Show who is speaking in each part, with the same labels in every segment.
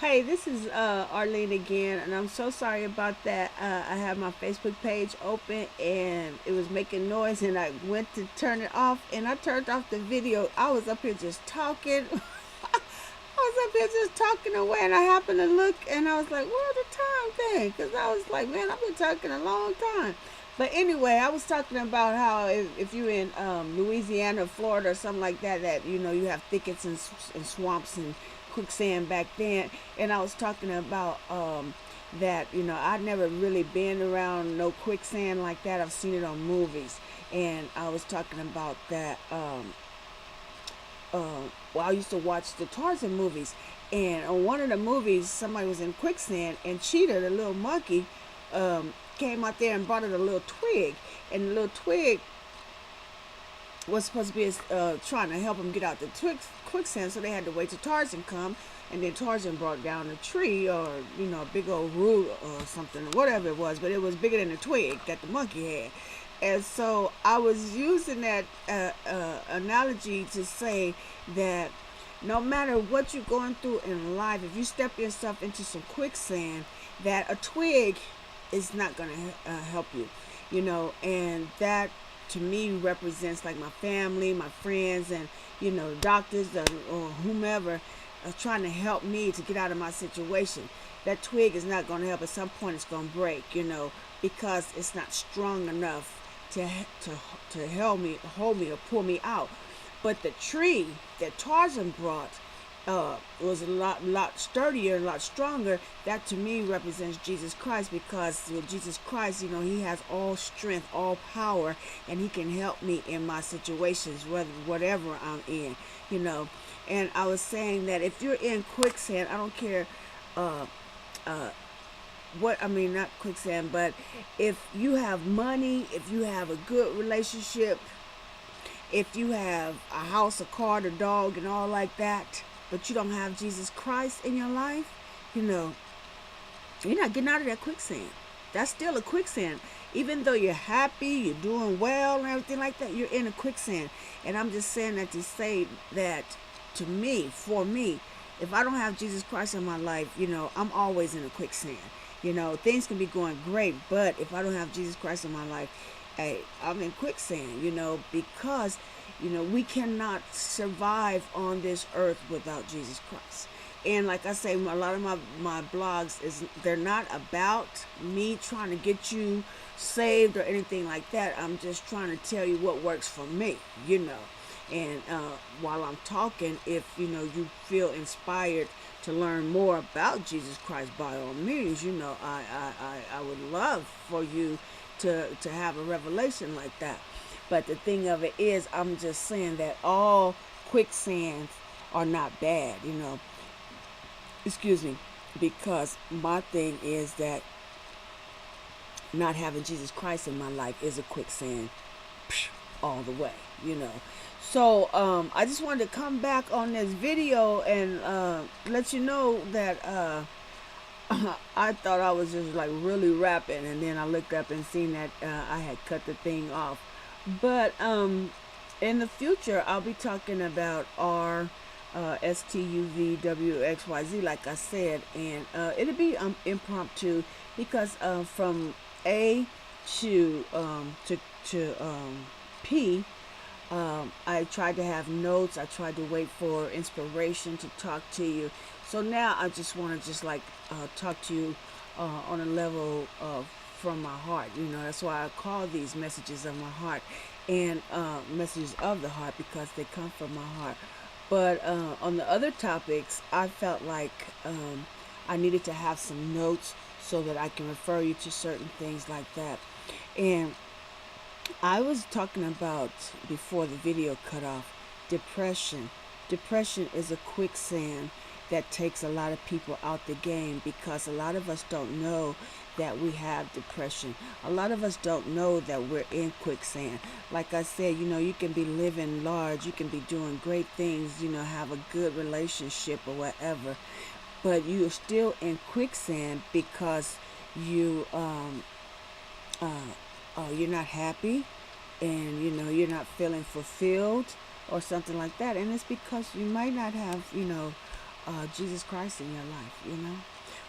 Speaker 1: Hey, this is Arlene again, and I'm so sorry about that. I had my Facebook page open and it was making noise, and I went to turn it off, and I turned off the video. I was up here just talking. I was up here just talking away, and I happened to look, and I was like, "Where's the time thing?" Because I was like, "Man, I've been talking a long time." But anyway, I was talking about how if you're in Louisiana, Florida, or something like that, that you have thickets and swamps and quicksand back then, and I was talking about that I'd never really been around no quicksand like that. I've seen it on movies, and I was talking about that. Well, I used to watch the Tarzan movies, and on one of the movies, somebody was in quicksand, and Cheetah, the little monkey, came out there and brought it a little twig, and the little twig was supposed to be trying to help him get out the quicksand, so they had to wait till Tarzan come, and then Tarzan brought down a tree or a big old root or something, whatever it was, but it was bigger than the twig that the monkey had. And so I was using that analogy to say that no matter what you're going through in life, if you step yourself into some quicksand, that a twig is not going to help you, and that to me represents like my family, my friends, and doctors or whomever are trying to help me to get out of my situation. That twig is not going to help. At some point, it's going to break, because it's not strong enough to hold me or pull me out. But the tree that Tarzan brought was a lot sturdier, a lot stronger. That to me represents Jesus Christ, because with Jesus Christ, He has all strength, all power, and He can help me in my situations, whatever I'm in, And I was saying that if you're in quicksand, I don't care uh, uh, not quicksand, but if you have money, if you have a good relationship, if you have a house, a car, a dog, and all like that, but you don't have Jesus Christ in your life, you know, you're not getting out of that quicksand. That's still a quicksand. Even though you're happy, you're doing well, and everything like that, you're in a quicksand. And I'm just saying that to say that to me, for me, if I don't have Jesus Christ in my life, I'm always in a quicksand. Things can be going great, but if I don't have Jesus Christ in my life, hey, I'm in quicksand, because, we cannot survive on this earth without Jesus Christ. And like I say, a lot of my blogs they're not about me trying to get you saved or anything like that. I'm just trying to tell you what works for me. And while I'm talking, if you feel inspired to learn more about Jesus Christ, by all means, I would love for you to have a revelation like that. But the thing of it is, I'm just saying that all quicksands are not bad. Excuse me, because my thing is that not having Jesus Christ in my life is a quicksand all the way. So I just wanted to come back on this video and let you know that I thought I was just like really rapping, and then I looked up and seen that I had cut the thing off. But in the future, I'll be talking about STUVWXYZ, like I said, and it'll be impromptu, because from A to P, I tried to have notes. I tried to wait for inspiration to talk to you. So now I just want to talk to you on a level of from my heart. That's why I call these messages of my heart, and messages of the heart, because they come from my heart. But on the other topics, I felt like I needed to have some notes so that I can refer you to certain things like that. And I was talking about, before the video cut off, depression. Depression is a quicksand that takes a lot of people out the game, because a lot of us don't know that we have depression. A lot of us don't know that we're in quicksand. Like I said, you can be living large, you can be doing great things, have a good relationship or whatever, but you're still in quicksand because you're not happy, and you're not feeling fulfilled or something like that. And it's because you might not have Jesus Christ in your life.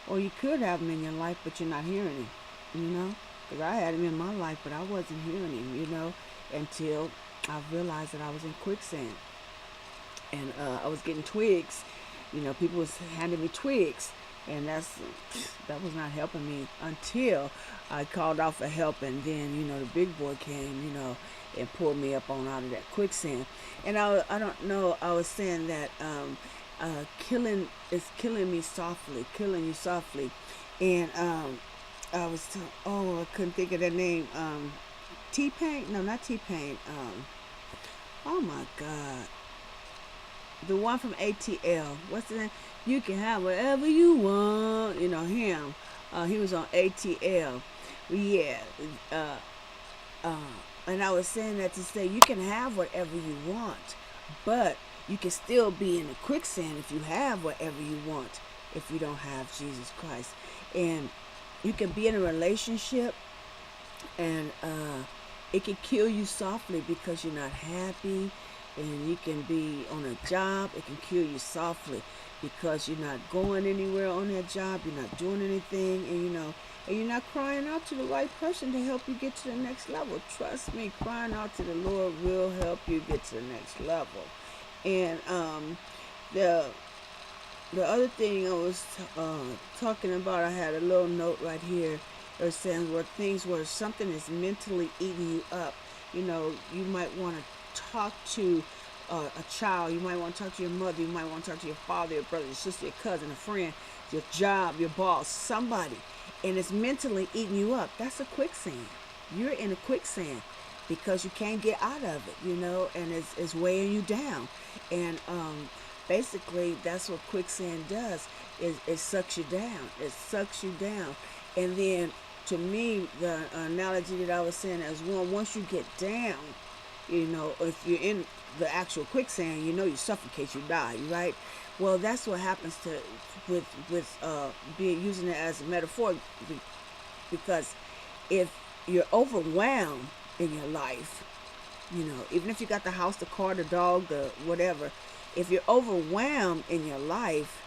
Speaker 1: Or you could have him in your life, but you're not hearing him. Because I had him in my life, but I wasn't hearing him, until I realized that I was in quicksand. And I was getting twigs. People was handing me twigs. And that was not helping me until I called out for help. And then, the big boy came, and pulled me up on out of that quicksand. And I don't know, I was saying that killing is killing me softly, killing you softly. And I couldn't think of that name. T-Pain? No, not T-Pain. Oh my God. The one from ATL. What's the name? You can have whatever you want. Him. He was on ATL. Yeah. Uh, uh, and I was saying that to say you can have whatever you want, but you can still be in the quicksand if you have whatever you want, if you don't have Jesus Christ. And you can be in a relationship, and it can kill you softly because you're not happy. And you can be on a job, it can kill you softly because you're not going anywhere on that job, you're not doing anything, and you're not crying out to the right person to help you get to the next level. Trust me, crying out to the Lord will help you get to the next level. And the the other thing I was talking about, I had a little note right here. It was saying where things where something is mentally eating you up. You might want to talk to a child. You might want to talk to your mother. You might want to talk to your father, your brother, your sister, your cousin, a friend, your job, your boss, somebody. And it's mentally eating you up. That's a quicksand. You're in a quicksand because you can't get out of it, and it's weighing you down. And basically, that's what quicksand does. It sucks you down. It sucks you down. And then, to me, the analogy that I was saying is once you get down, if you're in the actual quicksand, you suffocate, you die, right? Well, that's what happens to with being using it as a metaphor, because if you're overwhelmed in your life, even if you got the house, the car, the dog, the whatever, if you're overwhelmed in your life,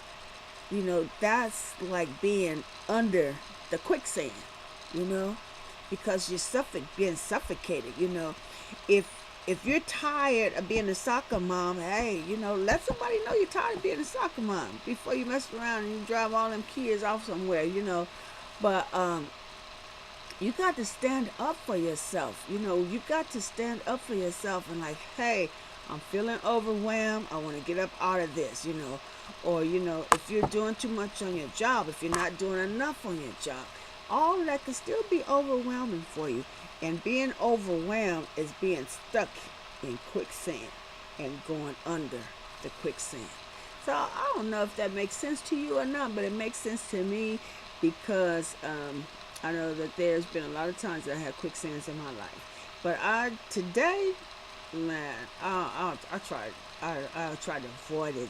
Speaker 1: that's like being under the quicksand, because you're being suffocated. If you're tired of being a soccer mom, hey, let somebody know you're tired of being a soccer mom before you mess around and you drive all them kids off somewhere, But you got to stand up for yourself. You got to stand up for yourself and like, hey, I'm feeling overwhelmed. I want to get up out of this, Or, if you're doing too much on your job, if you're not doing enough on your job, all of that can still be overwhelming for you. And being overwhelmed is being stuck in quicksand and going under the quicksand. So I don't know if that makes sense to you or not, but it makes sense to me because I know that there's been a lot of times that I had quicksands in my life. But today, man, I try to avoid it.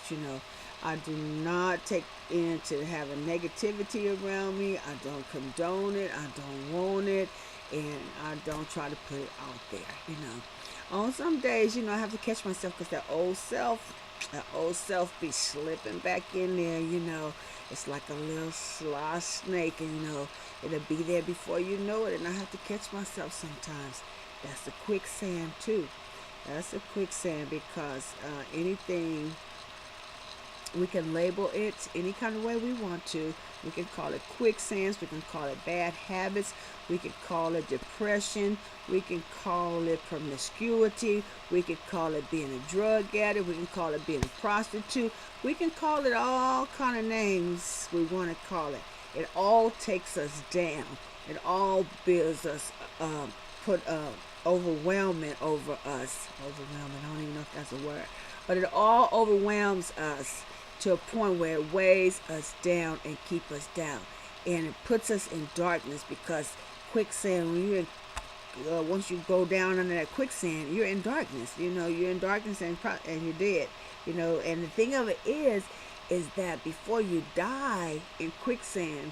Speaker 1: I do not take into having negativity around me. I don't condone it. I don't want it. And I don't try to put it out there, On some days, I have to catch myself because that old self be slipping back in there, It's like a little sly snake, and, it'll be there before you know it. And I have to catch myself sometimes. That's a quicksand, too. That's a quicksand because anything, we can label it any kind of way we want to. We can call it quicksands. We can call it bad habits. We can call it depression. We can call it promiscuity. We can call it being a drug addict. We can call it being a prostitute. We can call it all kind of names we want to call it. It all takes us down. It all builds us, put overwhelming over us. Overwhelming, I don't even know if that's a word. But it all overwhelms us to a point where it weighs us down and keep us down. And it puts us in darkness because quicksand, when you're once you go down under that quicksand, you're in darkness. You're in darkness and you're dead. And the thing of it is that before you die in quicksand,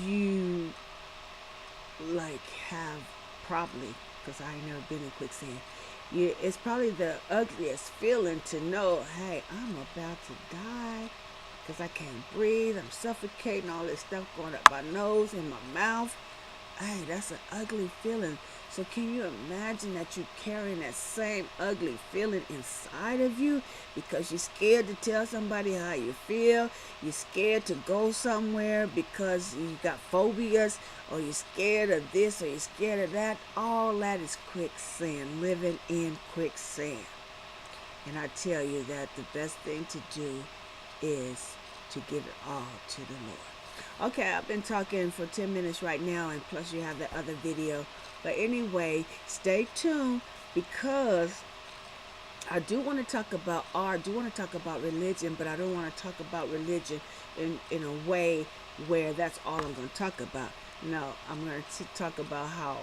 Speaker 1: you like have probably, because I ain't never been in quicksand, It's probably the ugliest feeling to know, hey, I'm about to die because I can't breathe. I'm suffocating, all this stuff going up my nose and my mouth. Hey, that's an ugly feeling. So can you imagine that you're carrying that same ugly feeling inside of you because you're scared to tell somebody how you feel? You're scared to go somewhere because you got phobias, or you're scared of this, or you're scared of that. All that is quicksand, living in quicksand. And I tell you that the best thing to do is to give it all to the Lord. Okay, I've been talking for 10 minutes right now, and plus you have the other video. But anyway, stay tuned, because I do want to talk about art, I do want to talk about religion, but I don't want to talk about religion in a way where that's all I'm going to talk about. No, I'm going to talk about how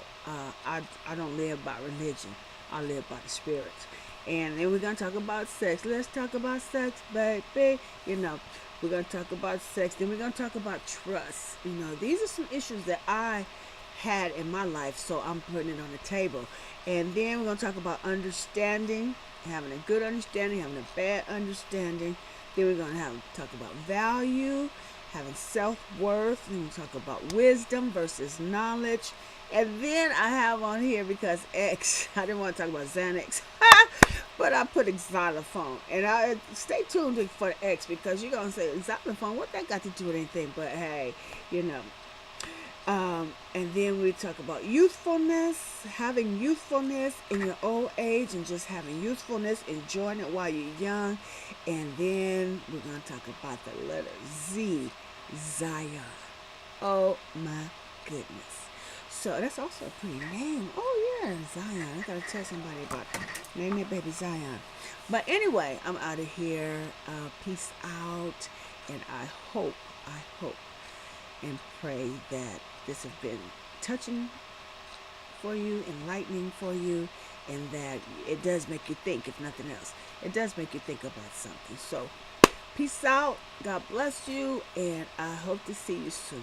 Speaker 1: I don't live by religion. I live by the spirits. And then we're going to talk about sex. Let's talk about sex, baby. We're going to talk about sex. Then we're going to talk about trust. These are some issues that I had in my life, so I'm putting it on the table. And then we're going to talk about understanding, having a good understanding, having a bad understanding. Then we're going to talk about value, having self-worth. Then we'll talk about wisdom versus knowledge. And then I have on here, because X, I didn't want to talk about Xanax, but I put xylophone. And I stay tuned for the X, because you're going to say, xylophone, what that got to do with anything? But hey, and then we talk about youthfulness, having youthfulness in your old age, and just having youthfulness, enjoying it while you're young. And then we're going to talk about the letter Z, Zion. Oh my goodness. So that's also a pretty name. Oh yeah, Zion. I gotta tell somebody about that. Name that baby Zion. But anyway, I'm out of here. Peace out. And I hope and pray that this has been touching for you, enlightening for you, and that it does make you think, if nothing else. It does make you think about something. So peace out. God bless you. And I hope to see you soon.